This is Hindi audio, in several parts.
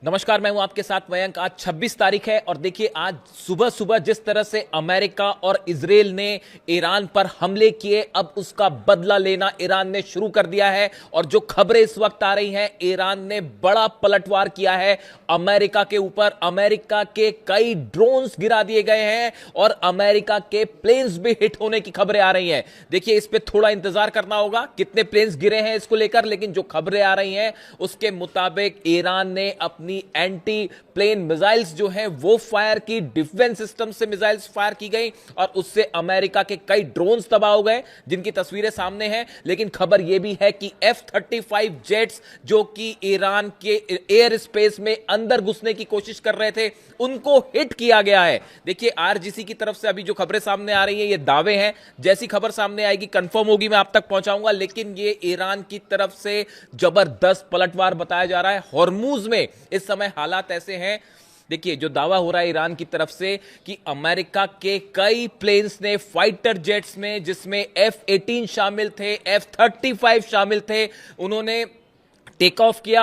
नमस्कार, मैं हूं आपके साथ मयंक। आज 26 तारीख है और देखिए आज सुबह सुबह जिस तरह से अमेरिका और इजराइल ने ईरान पर हमले किए, अब उसका बदला लेना ईरान ने शुरू कर दिया है। और जो खबरें इस वक्त आ रही हैं, ईरान ने बड़ा पलटवार किया है अमेरिका के ऊपर। अमेरिका के कई ड्रोन्स गिरा दिए गए हैं और अमेरिका के प्लेन्स भी हिट होने की खबरें आ रही हैं। देखिए, इस पे थोड़ा इंतजार करना होगा कितने प्लेन्स गिरे हैं इसको लेकर, लेकिन जो खबरें आ रही हैं उसके मुताबिक ईरान ने अपनी एंटी प्लेन मिसाइल्स जो हैं वो फायर की, डिफेंस सिस्टम से मिसाइल्स फायर की गई और उससे अमेरिका के कई ड्रोन्स तबाह हो गए, जिनकी तस्वीरें सामने हैं। लेकिन खबर यह भी है कि F-35 जेट्स जो कि ईरान के एयर स्पेस में अंदर घुसने की कोशिश कर रहे थे, उनको हिट किया गया है। देखिए, आरजीसी की तरफ से अभी जो खबरें सामने आ रही हैं ये दावे हैं, जैसी खबर सामने आएगी कंफर्म होगी मैं आप तक पहुंचाऊंगा। लेकिन ये ईरान की तरफ से जबरदस्त पलटवार बताया जा रहा है। हॉर्मूज में इस समय हालात ऐसे हैं, देखिए जो दावा हो रहा है ईरान की तरफ से कि अमेरिका के कई प्लेन्स ने, फाइटर जेट्स में, जिसमें F-18 शामिल थे, F-35 शामिल थे, उन्होंने टेक ऑफ किया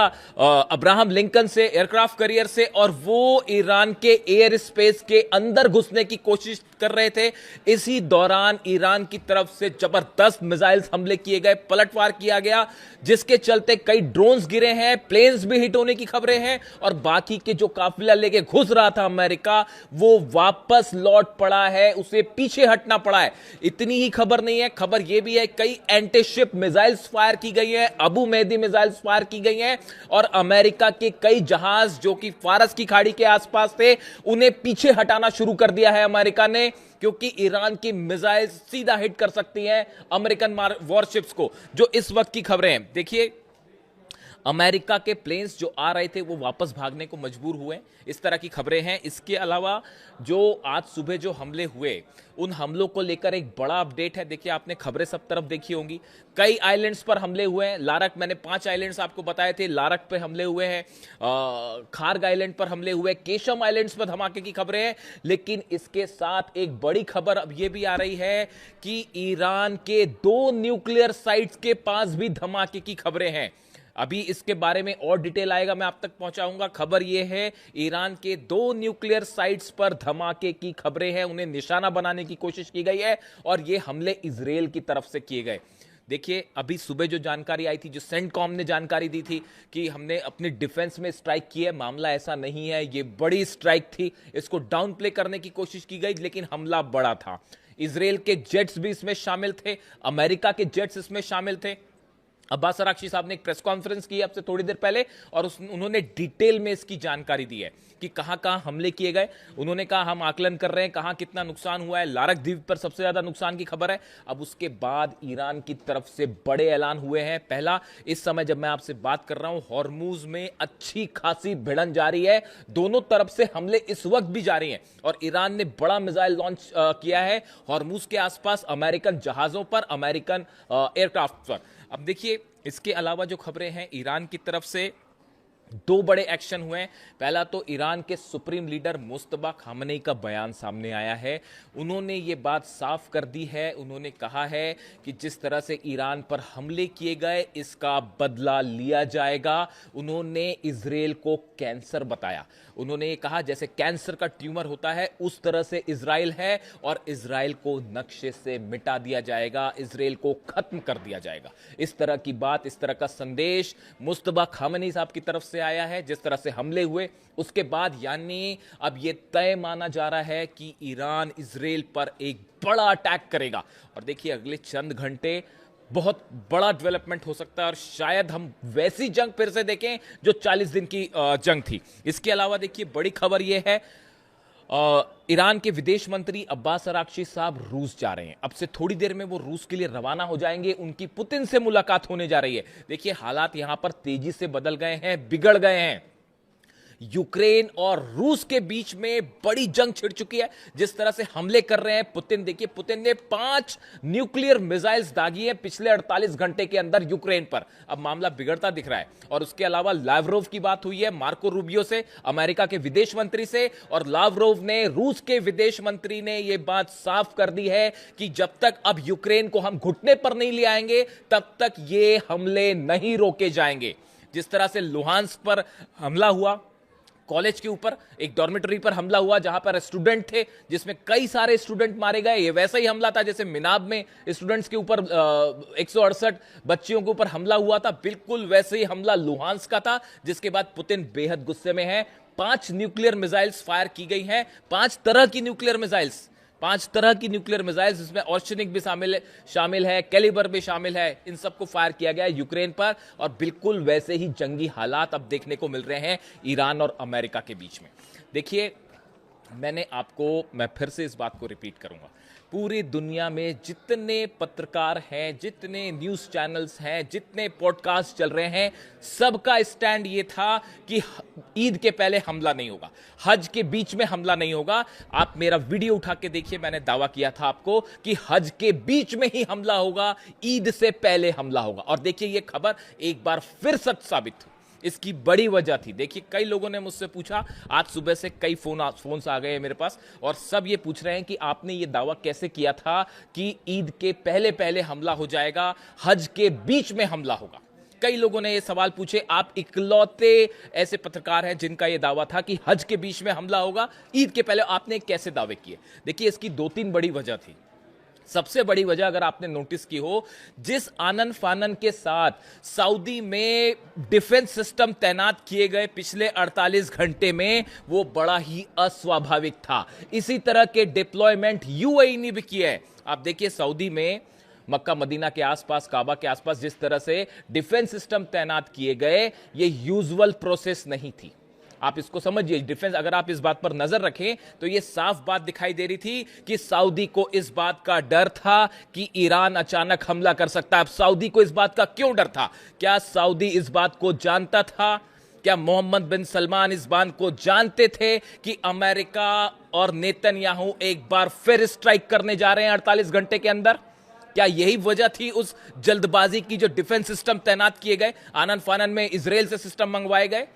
अब्राहम लिंकन से, एयरक्राफ्ट कैरियर से, और वो ईरान के एयर स्पेस के अंदर घुसने की कोशिश कर रहे थे। इसी दौरान ईरान की तरफ से जबरदस्त मिसाइल्स हमले किए गए, पलटवार किया गया, जिसके चलते कई ड्रोन्स गिरे हैं, प्लेन्स भी हिट होने की खबरें हैं और बाकी के जो काफिला लेके घुस रहा था अमेरिका, वो वापस लौट पड़ा है, उसे पीछे हटना पड़ा है। इतनी ही खबर नहीं है, खबर यह भी है कई एंटी शिप मिसाइल्स फायर की गई है, अबू मेहदी मिसाइल्स फायर की गई हैं और अमेरिका के कई जहाज जो कि फारस की खाड़ी के आसपास थे, उन्हें पीछे हटाना शुरू कर दिया है अमेरिका ने, क्योंकि ईरान की मिसाइल सीधा हिट कर सकती हैं अमेरिकन वॉरशिप्स को। जो इस वक्त की खबरें हैं, देखिए अमेरिका के प्लेन्स जो आ रहे थे वो वापस भागने को मजबूर हुए, इस तरह की खबरें हैं। इसके अलावा जो आज सुबह जो हमले हुए, उन हमलों को लेकर एक बड़ा अपडेट है। देखिए, आपने खबरें सब तरफ देखी होंगी, कई आइलैंड्स पर हमले हुए हैं। लारक, मैंने 5 आइलैंड्स आपको बताए थे, लारक पे हमले हुए हैं, खार्ग आइलैंड पर हमले हुए, केशम आइलैंड्स पर धमाके की खबरें हैं। लेकिन इसके साथ एक बड़ी खबर अब यह भी आ रही है कि ईरान के 2 न्यूक्लियर साइट्स के पास भी धमाके की खबरें हैं। अभी इसके बारे में और डिटेल आएगा, मैं आप तक पहुंचाऊंगा। खबर यह है ईरान के 2 न्यूक्लियर साइट्स पर धमाके की खबरें हैं, उन्हें निशाना बनाने की कोशिश की गई है और यह हमले इजराइल की तरफ से किए गए। देखिए, अभी सुबह जो जानकारी आई थी, जो सेंटकॉम ने जानकारी दी थी कि हमने अपने डिफेंस में स्ट्राइक की है, मामला ऐसा नहीं है, ये बड़ी स्ट्राइक थी, इसको डाउन प्ले करने की कोशिश की गई, लेकिन हमला बड़ा था। इजराइल के जेट्स भी इसमें शामिल थे, अमेरिका के जेट्स इसमें शामिल थे। अब्बास अराक्ची साहब ने एक प्रेस कॉन्फ्रेंस की अब से थोड़ी देर पहले और उन्होंने डिटेल में इसकी जानकारी दी है कि कहां कहां हमले किए गए। उन्होंने कहा हम आकलन कर रहे हैं कहां कितना नुकसान हुआ है। लारक द्वीप पर सबसे ज्यादा नुकसान की खबर है। अब उसके बाद ईरान की तरफ से बड़े ऐलान हुए हैं। पहला, इस समय जब मैं आपसे बात कर रहा हूं, हॉर्मूज में अच्छी खासी भिड़न जारी है, दोनों तरफ से हमले इस वक्त भी जारी हैं और ईरान ने बड़ा मिसाइल लॉन्च किया है हॉर्मूज के आसपास, अमेरिकन जहाजों पर, अमेरिकन एयरक्राफ्ट पर। अब देखिए, इसके अलावा जो खबरें हैं, ईरान की तरफ से 2 बड़े एक्शन हुए हैं। पहला तो ईरान के सुप्रीम लीडर मुस्तफा खामनेई का बयान सामने आया है। उन्होंने ये बात साफ कर दी है, उन्होंने कहा है कि जिस तरह से ईरान पर हमले किए गए, इसका बदला लिया जाएगा। उन्होंने इजराइल को कैंसर बताया। उन्होंने ये कहा जैसे कैंसर का ट्यूमर होता है, उस तरह से इजराइल है और इजराइल को नक्शे से मिटा दिया जाएगा, इजराइल को खत्म कर दिया जाएगा। इस तरह की बात, इस तरह का संदेश मुस्तफा खामनेई साहब की तरफ से आया है। जिस तरह से हमले हुए उसके बाद, यानी अब यह तय माना जा रहा है कि ईरान इजराइल पर एक बड़ा अटैक करेगा। और देखिए, अगले चंद घंटे बहुत बड़ा डेवलपमेंट हो सकता है और शायद हम वैसी जंग फिर से देखें जो 40 दिन की जंग थी। इसके अलावा देखिए, बड़ी खबर यह है, ईरान के विदेश मंत्री अब्बास अराक्ची साहब रूस जा रहे हैं। अब से थोड़ी देर में वो रूस के लिए रवाना हो जाएंगे, उनकी पुतिन से मुलाकात होने जा रही है। देखिए, हालात यहां पर तेजी से बदल गए हैं, बिगड़ गए हैं। यूक्रेन और रूस के बीच में बड़ी जंग छिड़ चुकी है। जिस तरह से हमले कर रहे हैं पुतिन, देखिए पुतिन ने 5 न्यूक्लियर मिसाइल्स दागी है पिछले 48 घंटे के अंदर यूक्रेन पर। अब मामला बिगड़ता दिख रहा है। और उसके अलावा लावरोव की बात हुई है मार्को रूबियो से, अमेरिका के विदेश मंत्री से, और लावरोव ने, रूस के विदेश मंत्री ने यह बात साफ कर दी है कि जब तक अब यूक्रेन को हम घुटने पर नहीं ले आएंगे, तब तक ये हमले नहीं रोके जाएंगे। जिस तरह से लुहांस्क पर हमला हुआ, कॉलेज के ऊपर एक डॉर्मेटरी पर हमला हुआ जहां पर स्टूडेंट थे, जिसमें कई सारे स्टूडेंट मारे गए। ये वैसा ही हमला था जैसे मिनाब में स्टूडेंट्स के ऊपर 168 बच्चियों के ऊपर हमला हुआ था, बिल्कुल वैसे ही हमला लुहांस का था, जिसके बाद पुतिन बेहद गुस्से में है। 5 न्यूक्लियर मिसाइल्स फायर की गई हैं, 5 तरह की न्यूक्लियर मिसाइल्स, 5 तरह की न्यूक्लियर मिसाइल्स, इसमें ऑर्शनिक भी शामिल है, कैलिबर भी शामिल है, इन सबको फायर किया गया है यूक्रेन पर। और बिल्कुल वैसे ही जंगी हालात अब देखने को मिल रहे हैं ईरान और अमेरिका के बीच में। देखिए, मैं फिर से इस बात को रिपीट करूंगा, पूरी दुनिया में जितने पत्रकार हैं, जितने न्यूज़ चैनल्स हैं, जितने पॉडकास्ट चल रहे हैं, सबका स्टैंड ये था कि ईद के पहले हमला नहीं होगा, हज के बीच में हमला नहीं होगा। आप मेरा वीडियो उठा के देखिए, मैंने दावा किया था आपको कि हज के बीच में ही हमला होगा, ईद से पहले हमला होगा। और देखिए, ये खबर एक बार फिर सच साबित हुई। इसकी बड़ी वजह थी, देखिए कई लोगों ने मुझसे पूछा, आज सुबह से कई फोन्स आ गए मेरे पास, और सब ये पूछ रहे हैं कि आपने ये दावा कैसे किया था कि ईद के पहले पहले हमला हो जाएगा, हज के बीच में हमला होगा। कई लोगों ने ये सवाल पूछे, आप इकलौते ऐसे पत्रकार हैं जिनका ये दावा था कि हज के बीच में हमला होगा, ईद के पहले आपने कैसे दावे किए। देखिए, इसकी 2-3 बड़ी वजह थी। सबसे बड़ी वजह अगर आपने नोटिस की हो, जिस आनन फानन के साथ सऊदी में डिफेंस सिस्टम तैनात किए गए पिछले 48 घंटे में, वो बड़ा ही अस्वाभाविक था। इसी तरह के डिप्लॉयमेंट यूएई ने भी किए हैं। आप देखिए, सऊदी में मक्का मदीना के आसपास, काबा के आसपास जिस तरह से डिफेंस सिस्टम तैनात किए गए, ये यूजुअल प्रोसेस नहीं थी। आप इसको समझिए, डिफेंस, अगर आप इस बात पर नजर रखें तो यह साफ बात दिखाई दे रही थी कि सऊदी को इस बात का डर था कि ईरान अचानक हमला कर सकता है। अब सऊदी को इस बात का क्यों डर था? क्या सऊदी इस बात को जानता था? क्या मोहम्मद बिन सलमान इस बात को जानते थे कि अमेरिका और नेतन्याहू एक बार फिर स्ट्राइक करने जा रहे हैं 48 घंटे के अंदर? क्या यही वजह थी उस जल्दबाजी की जो डिफेंस सिस्टम तैनात किए गए, आनन फानन में इजराइल से सिस्टम मंगवाए गए?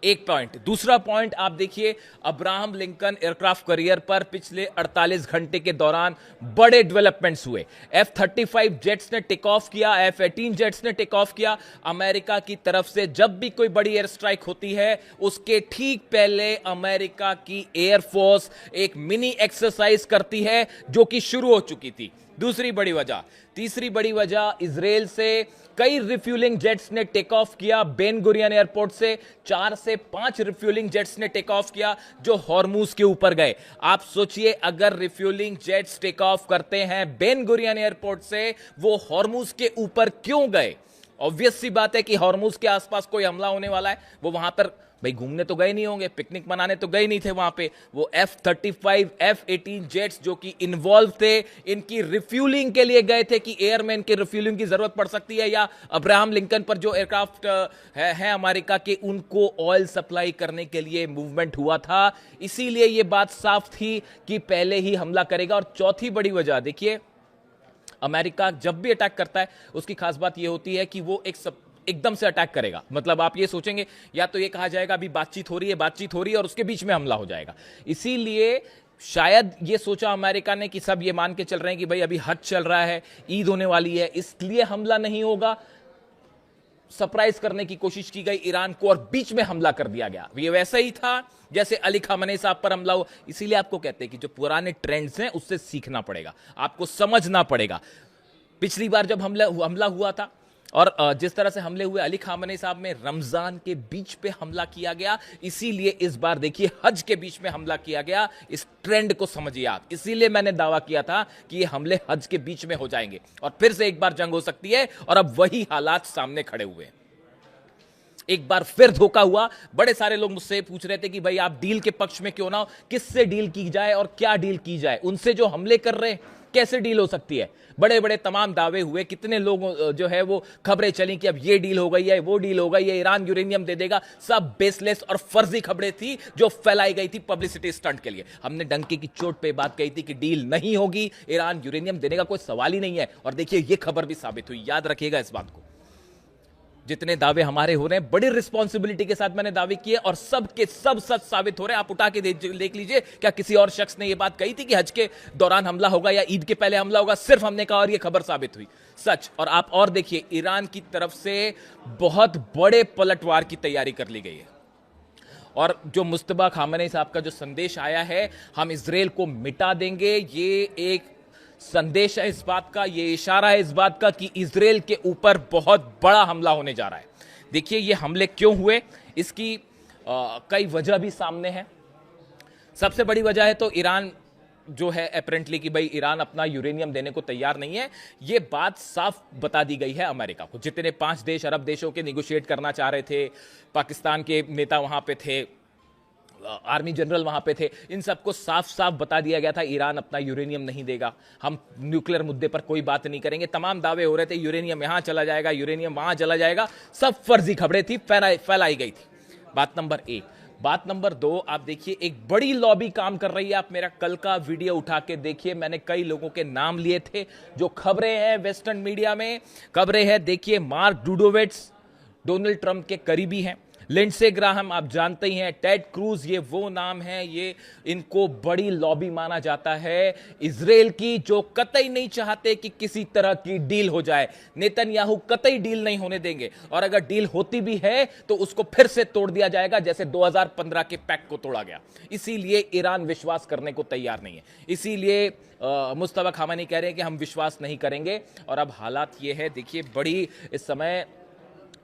एक पॉइंट। दूसरा पॉइंट आप देखिए, अब्राहम लिंकन एयरक्राफ्ट कैरियर पर पिछले 48 घंटे के दौरान बड़े डेवलपमेंट्स हुए। F-35 जेट्स ने टेक ऑफ किया, F-18 जेट्स ने टेक ऑफ किया। अमेरिका की तरफ से जब भी कोई बड़ी एयर स्ट्राइक होती है, उसके ठीक पहले अमेरिका की एयरफोर्स एक मिनी एक्सरसाइज करती है, जो कि शुरू हो चुकी थी। दूसरी बड़ी वजह। तीसरी बड़ी वजह, इजराइल से कई रिफ्यूलिंग जेट्स ने टेक ऑफ किया बेन गुरियन एयरपोर्ट से। 4 से 5 रिफ्यूलिंग जेट्स ने टेक ऑफ किया जो हॉर्मूज के ऊपर गए। आप सोचिए, अगर रिफ्यूलिंग जेट्स टेक ऑफ करते हैं बेन गुरियन एयरपोर्ट से, वो हॉर्मूज के ऊपर क्यों गए? ऑब्वियस सी बात है कि हॉर्मूज के आसपास कोई हमला होने वाला है। वो वहां पर भाई घूमने तो गए नहीं होंगे, पिकनिक मनाने तो गए नहीं थे वहां पे। वो F-35 F-18 जेट्स जो कि इन्वॉल्व थे, इनकी रिफ्यूलिंग के लिए गए थे कि एयरमैन की रिफ्यूलिंग की जरूरत पड़ सकती है, या अब्राहम लिंकन पर जो एयरक्राफ्ट है अमेरिका के, उनको ऑयल सप्लाई करने के लिए मूवमेंट हुआ था। इसीलिए यह बात साफ थी कि पहले ही हमला करेगा। और चौथी बड़ी वजह देखिए, अमेरिका जब भी अटैक करता है, उसकी खास बात यह होती है कि वो एकदम से अटैक करेगा। मतलब आप ये सोचेंगे, या तो ये कहा जाएगा अभी बातचीत हो रही है और उसके बीच में हमला हो जाएगा। इसीलिए शायद ये सोचा अमेरिका ने कि सब ये मान के चल रहे हैं कि भाई अभी हज चल रहा है, ईद होने वाली है, इसलिए हमला नहीं होगा। सरप्राइज करने की कोशिश की गई ईरान को और बीच में हमला कर दिया गया। ये वैसा ही था जैसे अली खामेनी साहब पर हमला हुआ। इसीलिए आपको कहते हैं कि जो पुराने ट्रेंड्स हैं उससे सीखना पड़ेगा, आपको समझना पड़ेगा। पिछली बार जब हमला हुआ था और जिस तरह से हमले हुए अली खामेनी साहब में, रमजान के बीच पे हमला किया गया। इसीलिए इस बार देखिए हज के बीच में हमला किया गया। इस ट्रेंड को समझिए आप। इसीलिए मैंने दावा किया था कि ये हमले हज के बीच में हो जाएंगे और फिर से एक बार जंग हो सकती है। और अब वही हालात सामने खड़े हुए हैं। एक बार फिर धोखा हुआ। बड़े सारे लोग मुझसे पूछ रहे थे कि भाई आप डील के पक्ष में क्यों ना हो, किससे डील की जाए और क्या डील की जाए, उनसे जो हमले कर रहे हैं कैसे डील हो सकती है। बड़े बड़े तमाम दावे हुए, कितने लोग जो है वो खबरें चली कि अब ये डील हो गई है, वो डील हो गई है, ईरान यूरेनियम दे देगा। सब बेसलेस और फर्जी खबरें थी जो फैलाई गई थी पब्लिसिटी स्टंट के लिए। हमने डंके की चोट पे बात कही थी कि डील नहीं होगी, ईरान यूरेनियम देने का कोई सवाल ही नहीं है। और देखिए ये खबर भी साबित हुई। याद रखिएगा इस बात को। जितने दावे हमारे हो रहे हैं, बड़ी रिस्पॉन्सिबिलिटी के साथ मैंने दावे किए और सब के सब सच साबित हो रहे हैं। आप उठा के देख लीजिए, क्या किसी और शख्स ने यह बात कही थी कि हज के दौरान हमला होगा या ईद के पहले हमला होगा? सिर्फ हमने कहा और यह खबर साबित हुई सच। और आप और देखिए, ईरान की तरफ से बहुत बड़े पलटवार की तैयारी कर ली गई है। और जो मुस्तबा खामनेई साहब का जो संदेश आया है, हम इजराइल को मिटा देंगे, ये एक संदेश है इस बात का, ये इशारा है इस बात का कि इजराइल के ऊपर बहुत बड़ा हमला होने जा रहा है। देखिए ये हमले क्यों हुए, इसकी कई वजह भी सामने है। सबसे बड़ी वजह है तो ईरान जो है अपेरेंटली कि भाई ईरान अपना यूरेनियम देने को तैयार नहीं है। ये बात साफ बता दी गई है अमेरिका को। जितने 5 देश अरब देशों के निगोशिएट करना चाह रहे थे, पाकिस्तान के नेता वहां पे थे, आर्मी जनरल वहां पे थे, इन सबको साफ साफ बता दिया गया था ईरान अपना यूरेनियम नहीं देगा, हम न्यूक्लियर मुद्दे पर कोई बात नहीं करेंगे। तमाम दावे हो रहे थे यूरेनियम यहां चला जाएगा, यूरेनियम वहां चला जाएगा, सब फर्जी खबरें थी, फैलाई गई थी। बात नंबर 1। बात नंबर 2, आप देखिए एक बड़ी लॉबी काम कर रही है। आप मेरा कल का वीडियो उठा के देखिए, मैंने कई लोगों के नाम लिए थे जो खबरें हैं वेस्टर्न मीडिया में, खबरें हैं। देखिए मार्क डूडोविट्स डोनाल्ड ट्रंप के करीबी हैं, लिंडसे ग्राहम आप जानते ही हैं, टेड क्रूज, ये वो नाम है, ये इनको बड़ी लॉबी माना जाता है इजराइल की, जो कतई नहीं चाहते कि किसी तरह की डील हो जाए। नेतन्याहू कतई डील नहीं होने देंगे, और अगर डील होती भी है तो उसको फिर से तोड़ दिया जाएगा जैसे 2015 के पैक्ट को तोड़ा गया। इसीलिए ईरान विश्वास करने को तैयार नहीं है, इसीलिए मुस्तफा खामेनी कह रहे हैं कि हम विश्वास नहीं करेंगे। और अब हालात ये है, देखिए बड़ी इस समय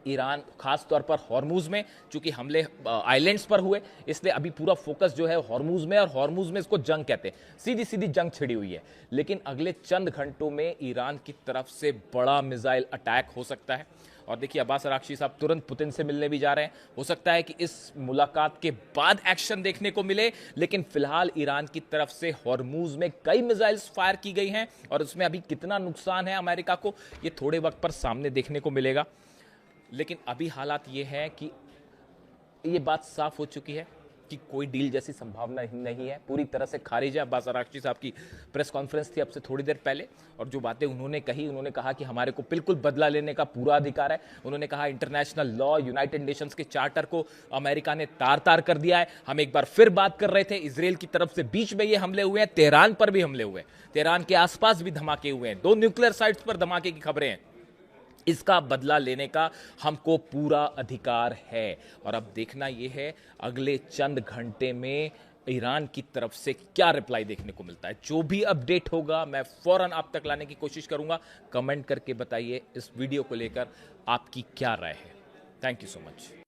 ईरान खास तौर पर हॉर्मुज में, चूंकि हमले आइलैंड्स पर हुए इसलिए अभी पूरा फोकस जो है हॉर्मुज में, और हॉर्मुज में इसको जंग कहते हैं, सीधी सीधी जंग छिड़ी हुई है। लेकिन अगले चंद घंटों में ईरान की तरफ से बड़ा मिसाइल अटैक हो सकता है। और देखिए अब्बास अरागची साहब तुरंत पुतिन से मिलने भी जा रहे हैं, हो सकता है कि इस मुलाकात के बाद एक्शन देखने को मिले। लेकिन फिलहाल ईरान की तरफ से हॉर्मुज में कई मिसाइल्स फायर की गई हैं, और उसमें अभी कितना नुकसान है अमेरिका को, ये थोड़े वक्त पर सामने देखने को मिलेगा। लेकिन अभी हालात ये है कि ये बात साफ हो चुकी है कि कोई डील जैसी संभावना नहीं है, पूरी तरह से खारिज है। अब्बास अरागची साहब की प्रेस कॉन्फ्रेंस थी अब से थोड़ी देर पहले, और जो बातें उन्होंने कही, उन्होंने कहा कि हमारे को बिल्कुल बदला लेने का पूरा अधिकार है। उन्होंने कहा इंटरनेशनल लॉ, यूनाइटेड नेशंस के चार्टर को अमेरिका ने तार तार कर दिया है। हम एक बार फिर बात कर रहे थे, इजराइल की तरफ से बीच में ये हमले हुए हैं, तेहरान पर भी हमले हुए हैं, तेहरान के आसपास भी धमाके हुए हैं, 2 न्यूक्लियर साइट्स पर धमाके की खबरें हैं। इसका बदला लेने का हमको पूरा अधिकार है। और अब देखना यह है अगले चंद घंटे में ईरान की तरफ से क्या रिप्लाई देखने को मिलता है। जो भी अपडेट होगा मैं फौरन आप तक लाने की कोशिश करूंगा। कमेंट करके बताइए इस वीडियो को लेकर आपकी क्या राय है। Thank you so much.